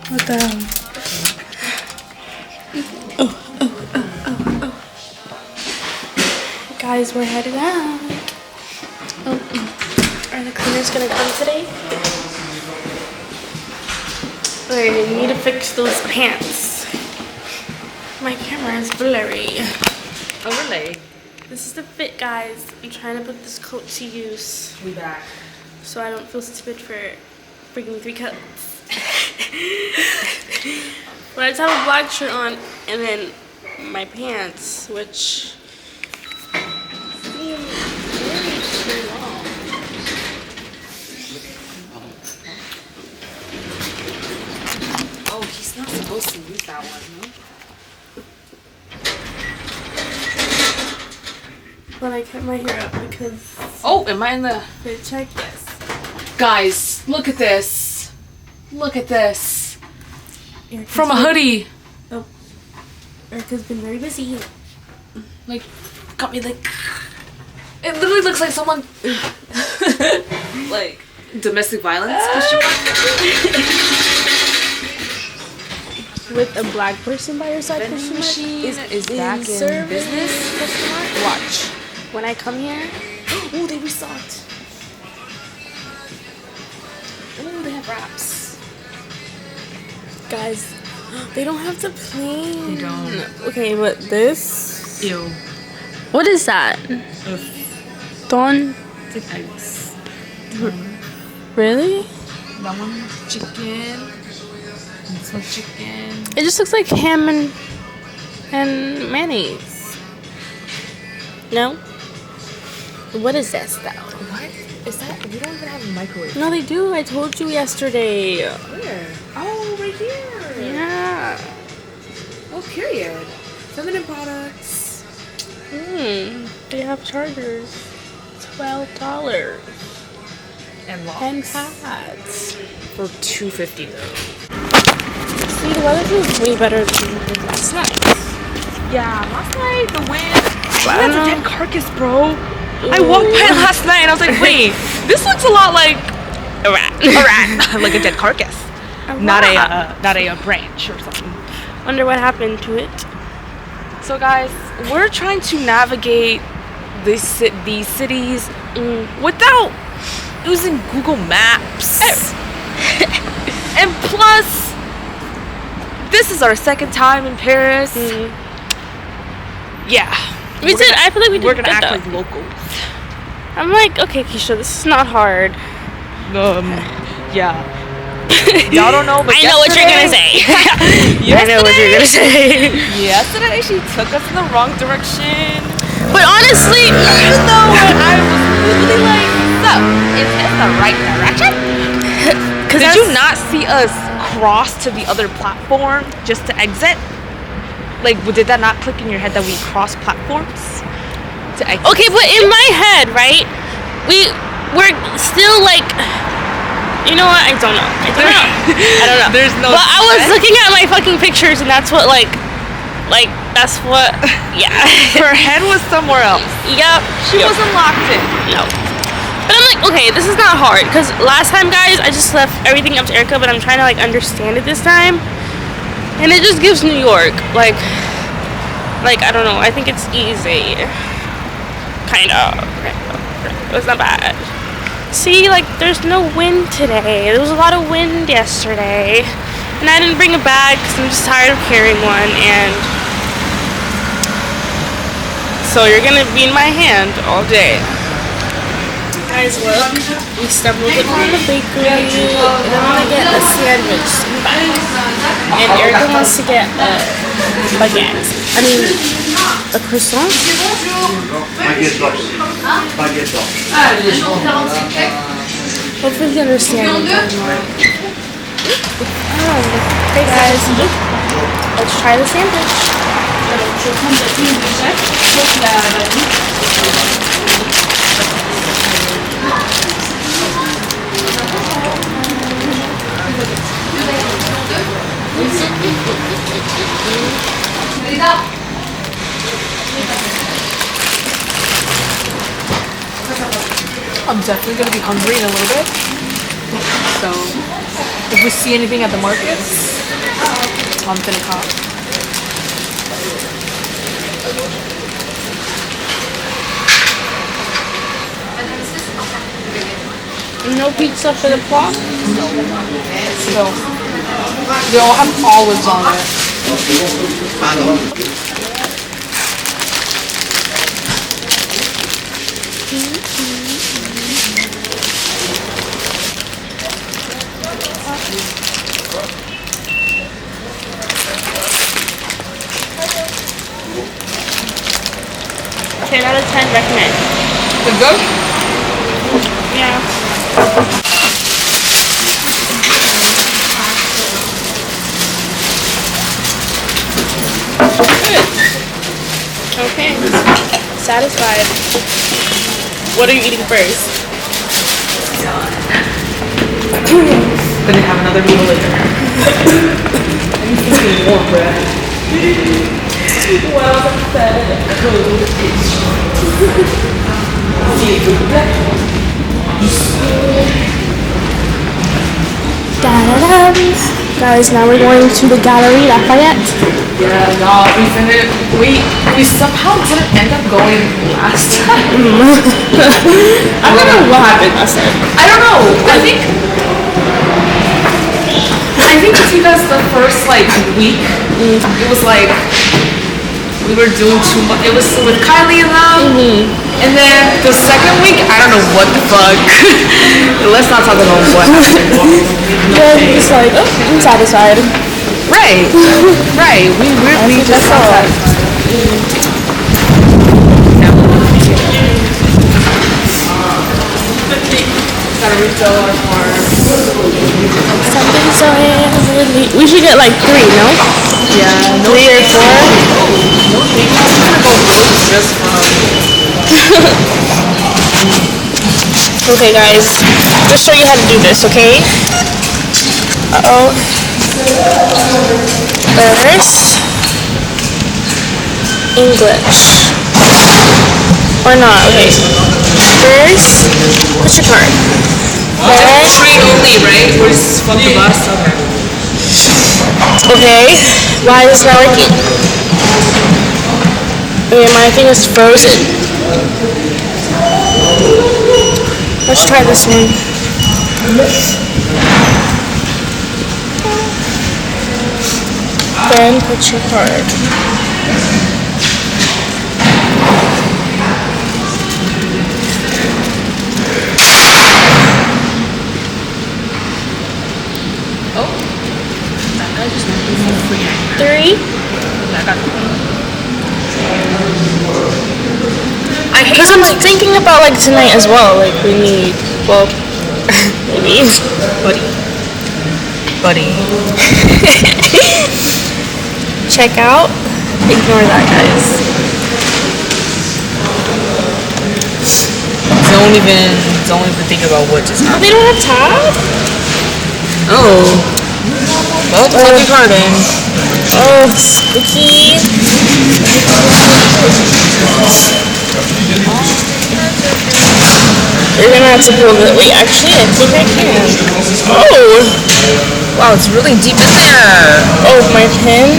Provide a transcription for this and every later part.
What the hell? Oh. Guys, we're headed out. Are the cleaners gonna come today? I need to fix those pants. My camera is blurry. Oh, really? This is the fit, guys. I'm trying to put this coat to use. We back. So I don't feel stupid for freaking 3 coats. But I just have a black shirt on and then my pants, which seem very too long. Oh, he's not supposed to use that one, no? But I kept my hair up because... Oh, am I in the... Wait, check this. Guys, look at this. Look at this. Erica's From a hoodie. Oh. Erica's been very busy. Like, got me like... It literally looks like someone... like, domestic violence? With a black person by your side? Vending machine is back in service? business? Watch. When I come here... Oh, they restocked. Oh, they have wraps. Guys, they don't have the plain. They don't. Okay, but this... Ew. What is that? Don? It's like eggs. Really? That one, chicken. This one, chicken. It just looks like ham and mayonnaise. No? What is this though? What? Is that? We don't even have a microwave. No, they do. I told you yesterday. Where? Oh, right here. Yeah. Oh, period. Feminine products. They have chargers. $12. And locks. And pads. For $2.50 though. See, the weather feels way better than last night. Yeah, last night the wind. That's a dead carcass, bro. I walked by last night and I was like, wait, this looks a lot like A rat. a rat, like a dead carcass, not a branch or something. Wonder what happened to it. So guys, we're trying to navigate these cities without using Google Maps. And plus, this is our second time in Paris. Yeah. I feel like we did We're gonna good, act though. like locals. I'm like, okay, Keisha, this is not hard. Yeah. Y'all don't know, but I know what you're gonna say. I know what you're gonna say. Yesterday, she took us in the wrong direction. But honestly, Even though I was literally like, so, is this the right direction? Did you not see us cross to the other platform just to exit? Like, did that not click in your head that we crossed platforms to exit? Okay, but in my head, right, we're still like, you know what? I don't know. I don't know. There's no. But I was looking at my fucking pictures, and that's what that's what. Yeah. Her head was somewhere else. Yep. She wasn't locked in. No. But I'm like, okay, this is not hard, because last time, guys, I just left everything up to Erica, but I'm trying to like understand it this time. And it just gives New York, like, I don't know, I think it's easy. Kind of. It was not bad. See, like, there's no wind today. There was a lot of wind yesterday. And I didn't bring a bag because I'm just tired of carrying one. And so you're going to be in my hand all day. Guys, look, we stumbled upon the bakery, and I want to get a sandwich. And Erica wants to get a baguette. I mean, a croissant. Hopefully you understand what I'm talking about. Hey guys, let's try the sandwich. I'm definitely gonna be hungry in a little bit. So if we see anything at the markets, I'm gonna cop. No pizza for the plot? So they all have olives on it. Ten out of 10 recommend. Is good? Yeah. Good. Okay. Satisfied. What are you eating first? Gonna have another meal later. I'm thinking more bread. Well said. Guys, now we're going to the Gallery Lafayette. Yeah, no, we somehow didn't end up going last time. I don't know what happened last time. I don't know. I think it's because the first like week it was like we were doing too much. It was with Kylie and them. And then the second week, I don't know what the fuck. Let's not talk about what happened. Yeah, you're just like, oh, I'm satisfied. Right. Right. We just that's all. Gotta refill our car. Something so heavily. We should get like 3, no? Yeah. No 3 or 4. No thing. I'm gonna go look just from. Okay, guys. Just show you how to do this, okay? Uh-oh. First, English. Or not, okay. First, what's your card? Then, Train only, right? We're just from the bus. okay. Why is this not working? Okay, my thing is frozen. Let's try this one. Then put your card. Oh. That guy just went through for free. 3. Because I'm thinking about like tonight as well. Like we need, well, maybe. Buddy. Check out. Ignore that, guys. Don't even think about what just happened. They don't have tab? Oh. Well, plug your card in. Oh, spooky. You're gonna have to pull it. Wait, actually, I think I can. Oh! Wow, it's really deep in there. Oh, my pen?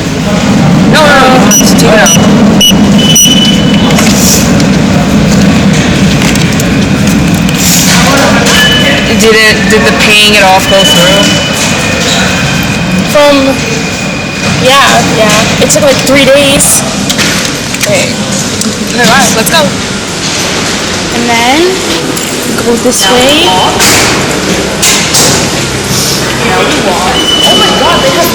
No, just deep enough. Did the paying it off go through? Yeah. It took like 3 days. Okay. Alright, let's go. And then go this way. Now we walk. Oh my god, they have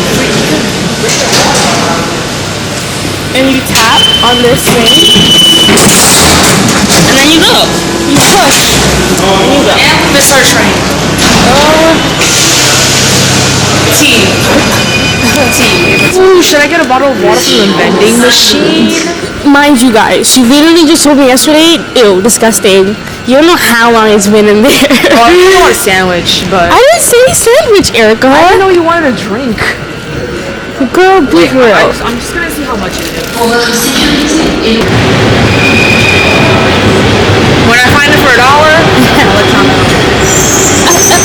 And you tap on this thing. And then you go. You push. And you go. And we miss our train. Tea. Ooh, should I get a bottle of water from the vending machine? Mind you guys, she literally just told me yesterday, ew, disgusting. You don't know how long it's been in there. Well, I want a sandwich, but I didn't say sandwich, Erica. I didn't know you wanted a drink. Girl, be real. I'm just gonna see how much it is. When I find it for $1, I'll let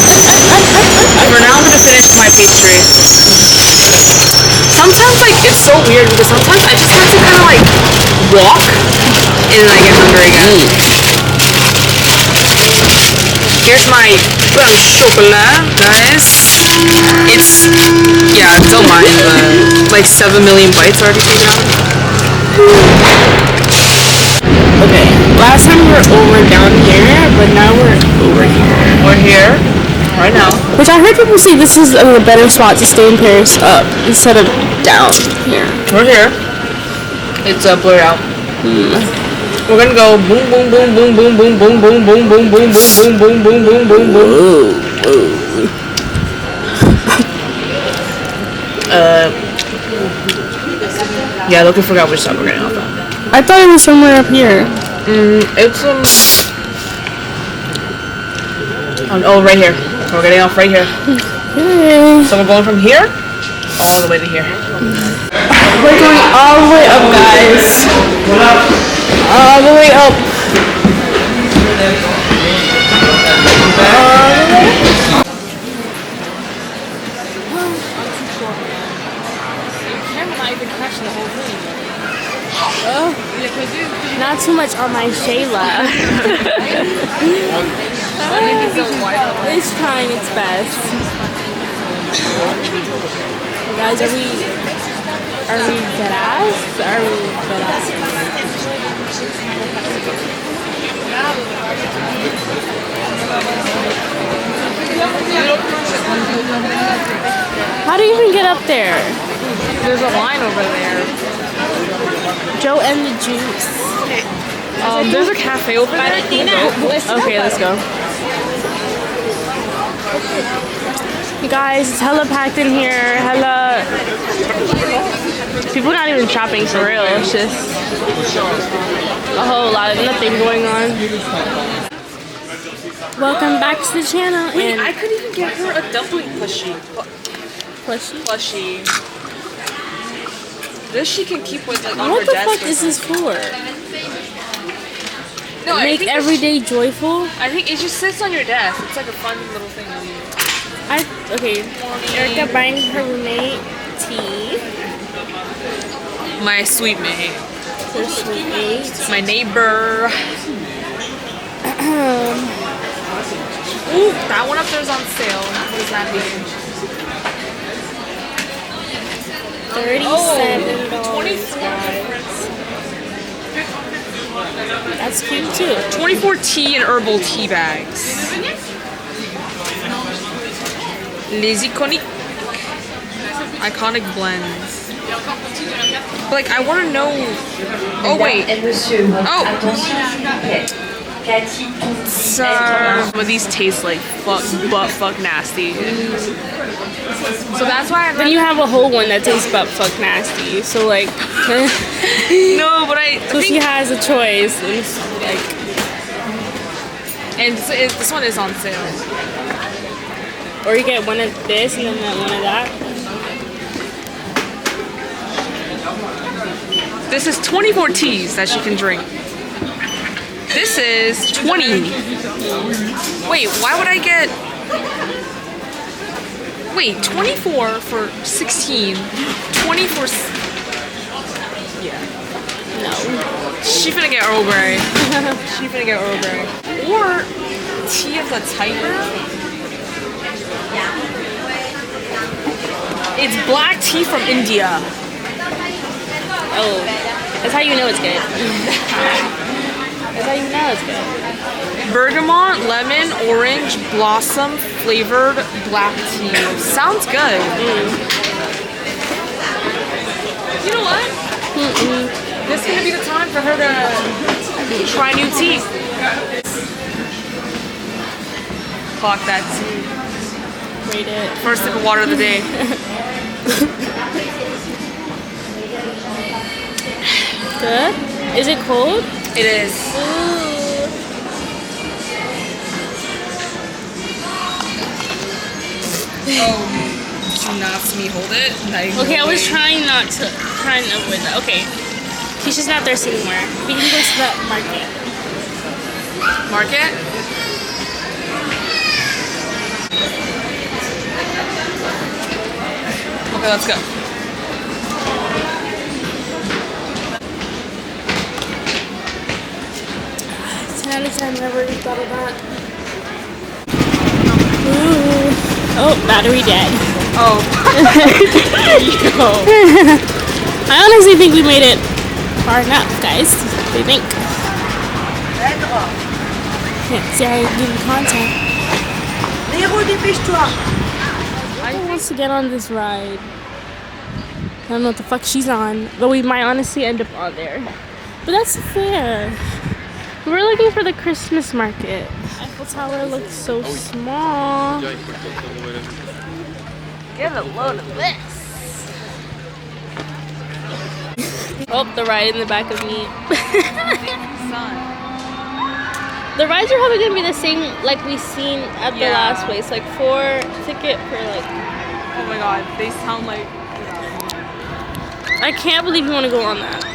For now, I'm gonna finish my pastry. Sometimes, like, it's so weird because sometimes I just have to kind of like walk and then I get hungry again. Here's my crème chocolat, guys. It's, yeah, don't mind, but like 7 million bites already taken out. Okay, last time we were over down here, but now we're over here. We're here right now. Which I heard people say this is a better spot to stay in Paris up instead of down here. We're here. It's blurred out. We're gonna go boom boom boom boom boom boom boom boom boom boom boom boom boom boom boom boom boom boom. Yeah, Loki forgot which side we're getting off at. I thought it was somewhere up here. It's oh, right here. We're getting off right here. Okay. So we're going from here all the way to here. We're going all the way up, guys. All the way up. Not too much on my Shayla. It's trying its best. Guys, are we dead ass? Are we dead ass? How do you even get up there? There's a line over there. Joe and the Juice. There's a cafe over there. Okay, let's go. You guys, it's hella packed in here. Hella people not even shopping for real. It's just a whole lot of nothing going on. Welcome back to the channel. Wait, and I could even get her a dumpling plushie. This she can keep with like on what her the desk. fuck is this for? No, Make every day joyful? I think it just sits on your desk. It's like a fun little thing to leave. Okay. Erica buying her roommate tea. My sweet mate. Her sweet mate. My neighbor. Ooh, that one up there's on sale. What does that mean? $37. $24. That's cute too. 24 tea and herbal tea bags. Les iconic blends. But, like, I want to know. Oh wait. Oh. Some of these taste like fuck nasty. So that's why Then you have a whole one that tastes butt fuck nasty. So like, no, but so she has a choice. And it's like, and this one is on sale. or you get one of this and then one of that. This is 24 teas that she can drink. This is 20. Wait, why would I get... Wait, 24 for 16. 20 for... Yeah. No. She finna get Earl Grey. She finna get Earl Grey. Or tea of the tiger. It's black tea from India. Oh, that's how you know it's good. That's how you know it's good. Bergamot, lemon, orange, blossom flavored black tea. Sounds good. You know what? This is gonna be the time for her to try new tea. Clock that tea. Rate it. First sip of water of the day. Good? Is it cold? It is. Oh, do not see me hold it. Okay, I was trying to avoid that. Okay. Keisha's not thirsty anymore. We can go to the market. Market? Okay, let's go. 10 out of 10, never thought of that. Ooh. Oh, battery dead. Oh. I honestly think we made it far enough, guys. What do you think? Yeah, see, I give you content. Who wants to get on this ride? I don't know what the fuck she's on, but we might honestly end up on there. But that's fair. We're looking for the Christmas market. Eiffel Tower looks so small. Get a load of this. Oh, the ride in the back of me. The rides are probably gonna be the same like we seen at the last place, like 4 ticket for like. Oh my god, they sound like. I can't believe you want to go on that.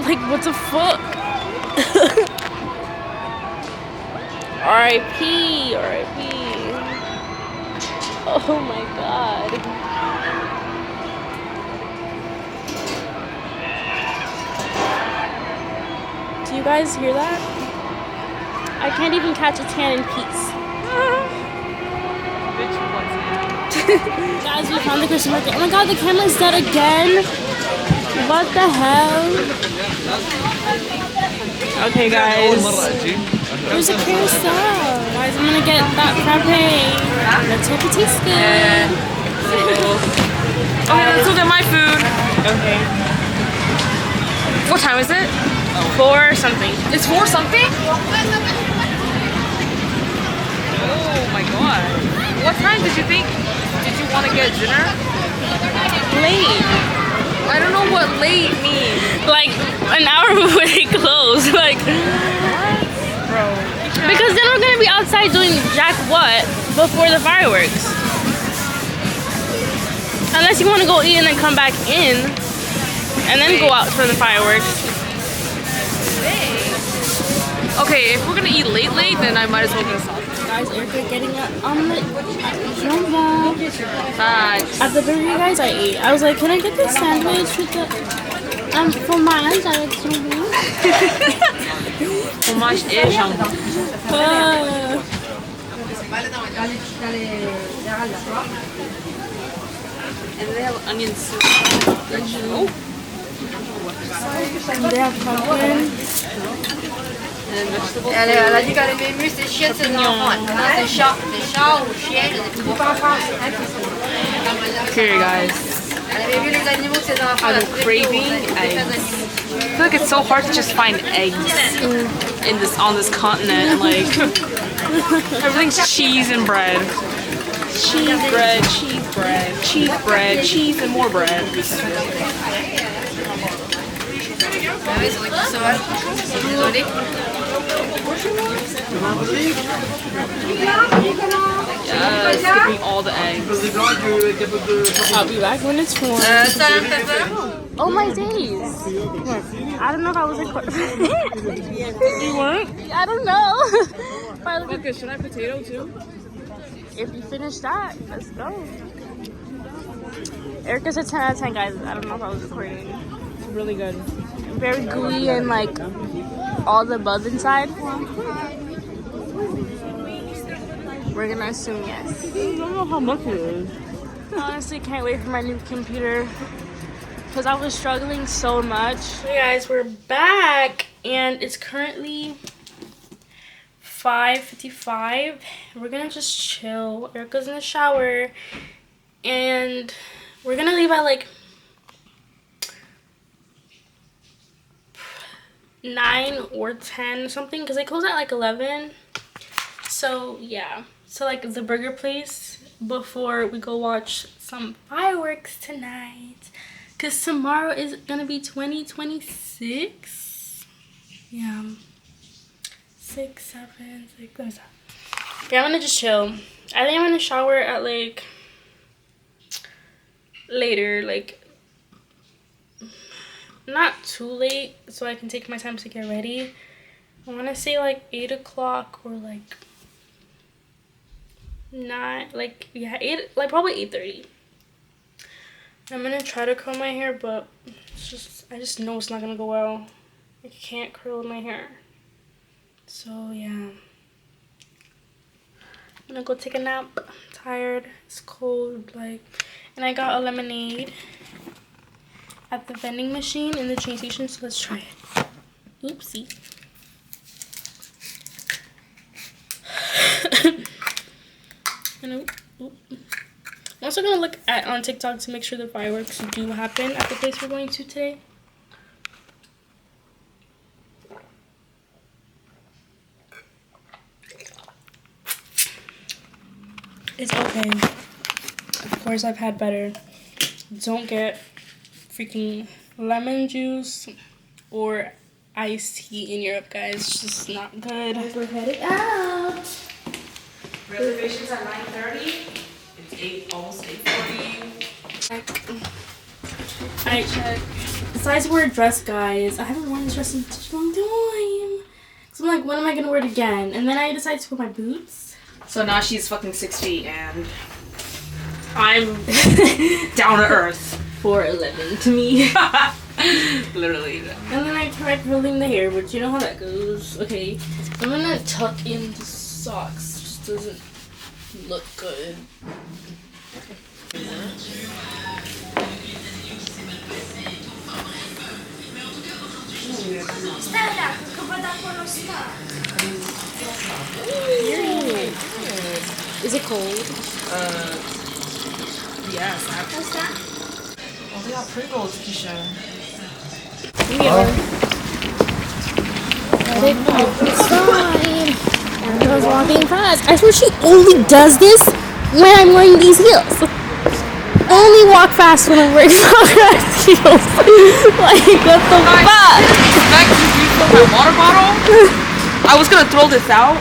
Like, what the fuck? R.I.P. R.I.P. Oh my god. Do you guys hear that? I can't even catch its hand in peace. Guys, we found the Christmas market. Oh my god, the camera's dead again. What the hell? Okay, guys. There's a carousel. Guys, I'm gonna get that frappe. Let's hope it tastes good. Okay, let's go get my food. Okay. What time is it? 4 something. It's 4 something? Oh my god. What time did you think? Did you want to get dinner? Late. I don't know what late means. Like an hour before they close. Like, Bro. because then we're gonna be outside doing jack what before the fireworks. Unless you want to go eat and then come back in, and then go out for the fireworks. Okay, if we're gonna eat late, then I might as well get something. Guys, Erica getting an omelet at Jumbo. Nice. At the burger, guys, I ate. I was like, can I get the sandwich with the fromage avec jambon? Fromage et jambon. And they have onion soup. Oh. And they have pumpkin. And vegetables. Elle a dit qu'elle aimait mieux ses chiens que ses enfants. Des chats ou chiens, des petits enfants. Here, guys. Elle aimait mieux les animaux que ses enfants. I'm craving eggs. I feel like it's so hard to just find eggs in on this continent. Like everything's cheese and bread. Cheese bread, cheese bread, cheese bread, cheese and more bread. Ah oui, c'est vrai qu'ils sauvent. Désolée. Yes, give me all the eggs. I'll be back when it's warm. Salt and pepper. Oh my days! I don't know if I was recording. You weren't? I don't know. Okay, should I have potato too? If you finish that, let's go. Erica's a 10 out of 10, guys. I don't know if I was recording. It's really good. Very gooey and like all the buzz inside. We're gonna assume yes. I don't know how much it is. Honestly, can't wait for my new computer because I was struggling so much. Hey guys, we're back and it's currently 5:55. We're gonna just chill. Erica's in the shower and we're gonna leave at like 9 or 10 something because they close at like 11. So yeah, so like the burger place before we go watch some fireworks tonight because tomorrow is gonna be 2026. Yeah, 6, 7, 6. Let me stop. Yeah, I'm gonna just chill. I think I'm gonna shower at like later, like not too late, so I can take my time to get ready. I want to say like 8 o'clock or like 9, like, yeah, 8, like probably 8:30. I'm gonna try to curl my hair, but it's just, I just know it's not gonna go well. I can't curl my hair. So yeah. I'm gonna go take a nap. I'm tired. It's cold, like, and I got a lemonade at the vending machine in the train station, so let's try it. Oopsie. I'm also gonna look on TikTok to make sure the fireworks do happen at the place we're going to today. It's okay. Of course, I've had better. Don't get freaking lemon juice or iced tea in Europe, guys. It's just not good. We're headed out. Reservations at 9:30. It's almost 8:40. Besides wear a dress, guys, I haven't worn this dress in such a long time. So I'm like, when am I gonna wear it again? And then I decided to put my boots. So now she's fucking 6 feet and I'm down to earth. 4'11" to me. Literally. And then I tried curling the hair, but you know how that goes. Okay, I'm gonna tuck in the socks. It just doesn't look good. Is it cold? Yes, actually. Oh, they got Pringles, Keisha. Everyone's walking fast. I swear she only does this when I'm wearing these heels. Only walk fast when I'm wearing fast heels. Like, what the fuck? Back to refill my water bottle. I was gonna throw this out,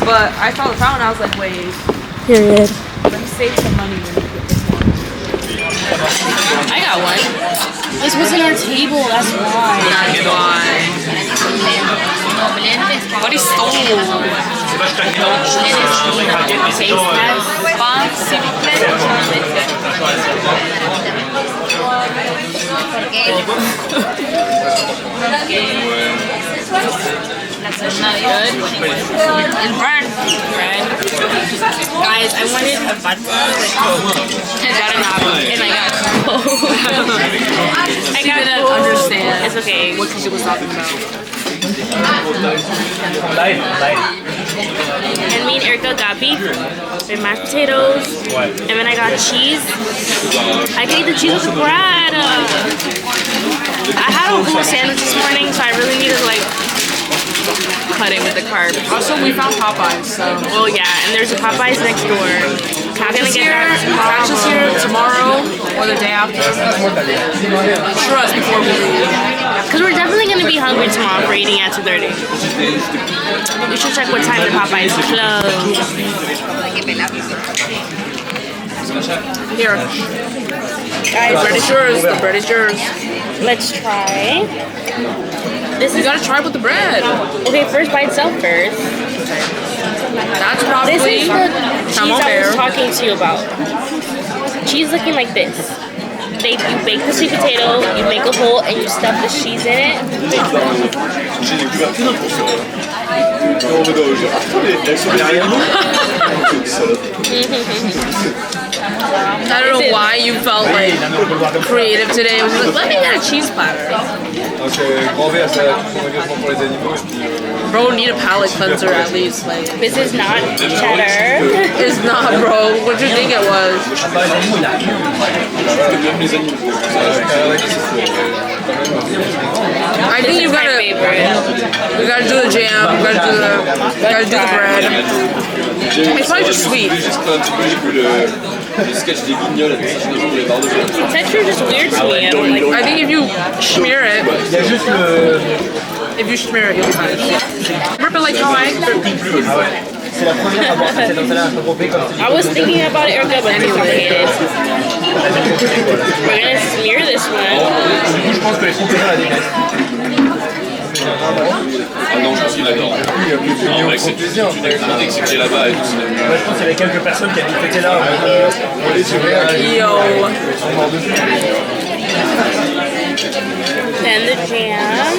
but I saw the fountain. I was like, wait. Period. Let me save some money when you get this one. I got one. This wasn't our table, that's why. That's why. What he stole? That's not good. And bread. Guys, I wanted a vodka. And I got an apple. And I got Coke. I didn't understand. It's okay. What she was talking about. And me and Erica got beef and mashed potatoes. And then I got cheese. I can eat the cheese with the bread. I had a whole sandwich this morning, so I really needed to like cut it with the carbs. Also, we found Popeyes, so. Oh yeah, and there's a Popeyes next door. I'm gonna get that tomorrow. Catch us here tomorrow or the day after. Trust before we leave. Because we're definitely gonna be hungry tomorrow for eating at 2:30. We should check what time the Popeyes close. Here. Guys, The bread is yours. The bread is yours. let's try. This You is gotta try with the bread. okay. First, by itself first. That's probably This is the cheese I was camembert. talking to you about. Cheese looking like this. You bake the sweet potato, you make a hole, and you stuff the cheese in it. I don't know why you felt like creative today. It was like, let me get a cheese platter. Bro, need a palate cleanser at least. Like, This is not cheddar. it's not, bro. What do you think it was? I think you My gotta, favorite. you gotta do the jam. You gotta do the bread. It's probably just sweet. The texture is just weird to me. I don't like I think if you smear it, you'll be fine. Remember like how I I was thinking about Erica, but it's complicated. We're gonna smear this one. non, je pense qu'il adore. Non, mec, c'est une activité que c'est qu'il est là-bas et tout. Ouais, je pense qu'il y avait quelques personnes qui avaient fêté là. Yo. Then the jam.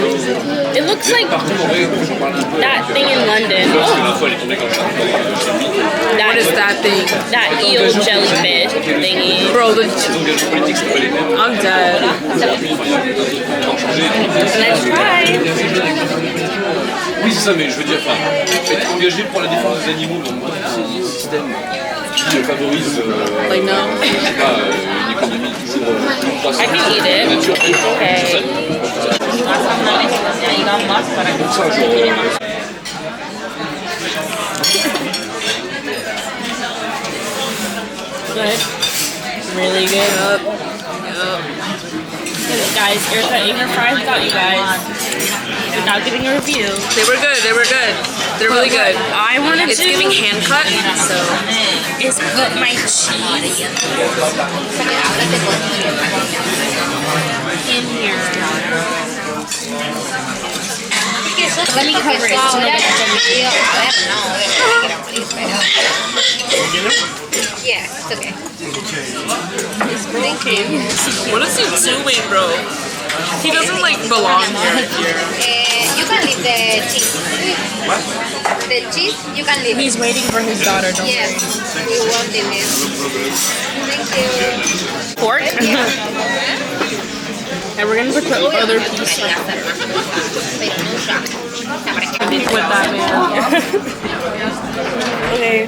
It looks like that thing in London. Oh, What is that thing? that eel jellyfish thingy. Bro, I'm dead. Let's try. Oui, c'est ça, mais je veux dire, enfin, être engagé pour la défense des animaux dans un système qui favorise Like, no. je sais pas, une économie toujours croissante. I can eat it. Nature, Okay. pour ça, genre, Good. Really good. Guys, Erica ate her fries without you guys. Without giving a review. They were good. They were good. They're really good. I wanted It's to giving hand cut, so. is put my cheese in here. Let me cover it. Yeah, it's okay. What is he doing, bro? He doesn't like belong here. You can leave the cheese. The cheese, you can leave. He's waiting for his daughter. Don't Yes, we won't leave it. Thank you. pork. And we're gonna put other pieces. With that man. Okay.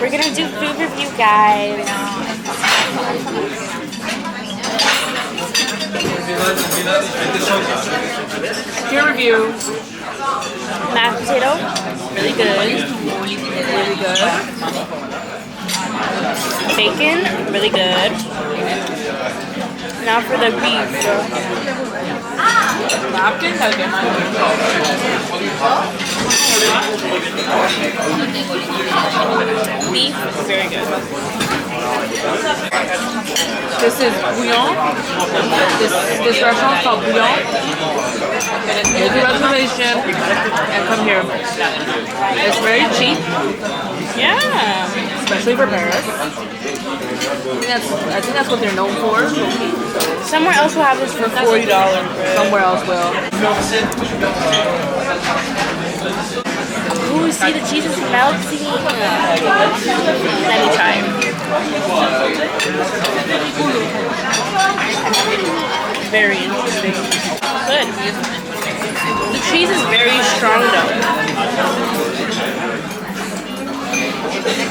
We're gonna do food review, guys. Peer review. Mashed potato, really good. Really good. Bacon, really good. Now for the beef. Napkin? Beef, very good. This is bouillon. This restaurant is called bouillon. And it's make a reservation and come here. It's very cheap, Yeah. especially for Paris. I think that's what they're known for. Somewhere else will have this for $40. Somewhere else will. Ooh, see the cheese is melting. Let me try. Very interesting. Good. The cheese is very strong though.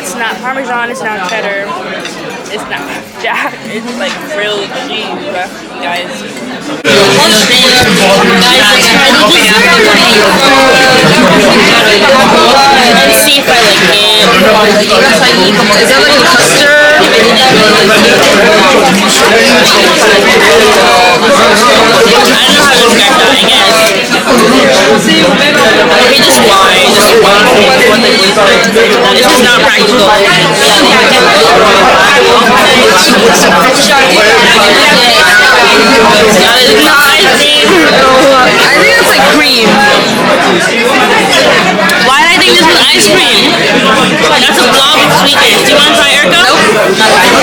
It's not Parmesan, it's not cheddar, it's not Jack, it's like real cheese, you guys. Let's see if I like it. Is that like a custard? I don't know how to describe that, I guess. Maybe just wine. This is not practical. I think it's like cream. Why did I think this was ice cream? That's a blob of sweetness. Do you want to try, Erica? Nope.